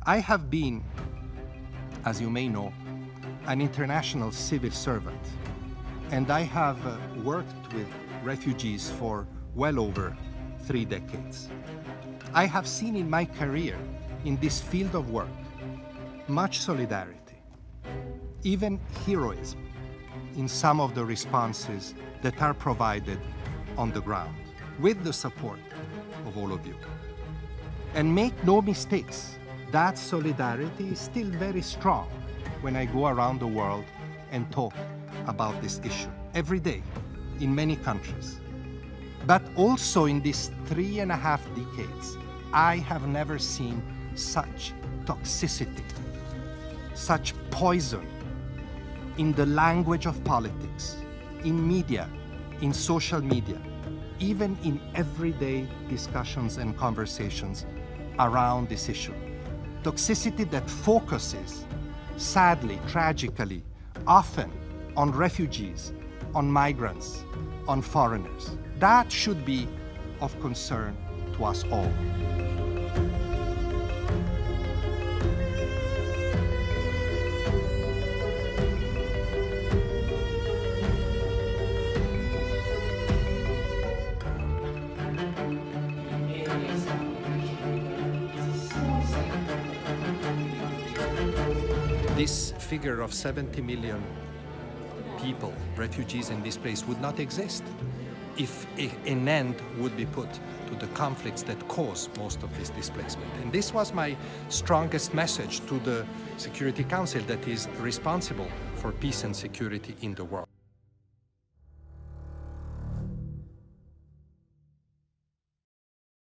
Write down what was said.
I have been, as you may know, an international civil servant, and I have worked with refugees for well over 3 decades. I have seen in my career in this field of work much solidarity, even heroism in some of the responses that are provided on the ground with the support of all of you. And make no mistakes, that solidarity is still very strong when I go around the world and talk about this issue every day in many countries. But also in these 3.5 decades, I have never seen such toxicity, such poison in the language of politics, in media, in social media, even in everyday discussions and conversations around this issue. Toxicity that focuses, sadly, tragically, often on refugees, on migrants, on foreigners. That should be of concern to us all. This figure of 70 million people, refugees in this place, would not exist if an end would be put to the conflicts that cause most of this displacement. And this was my strongest message to the Security Council that is responsible for peace and security in the world.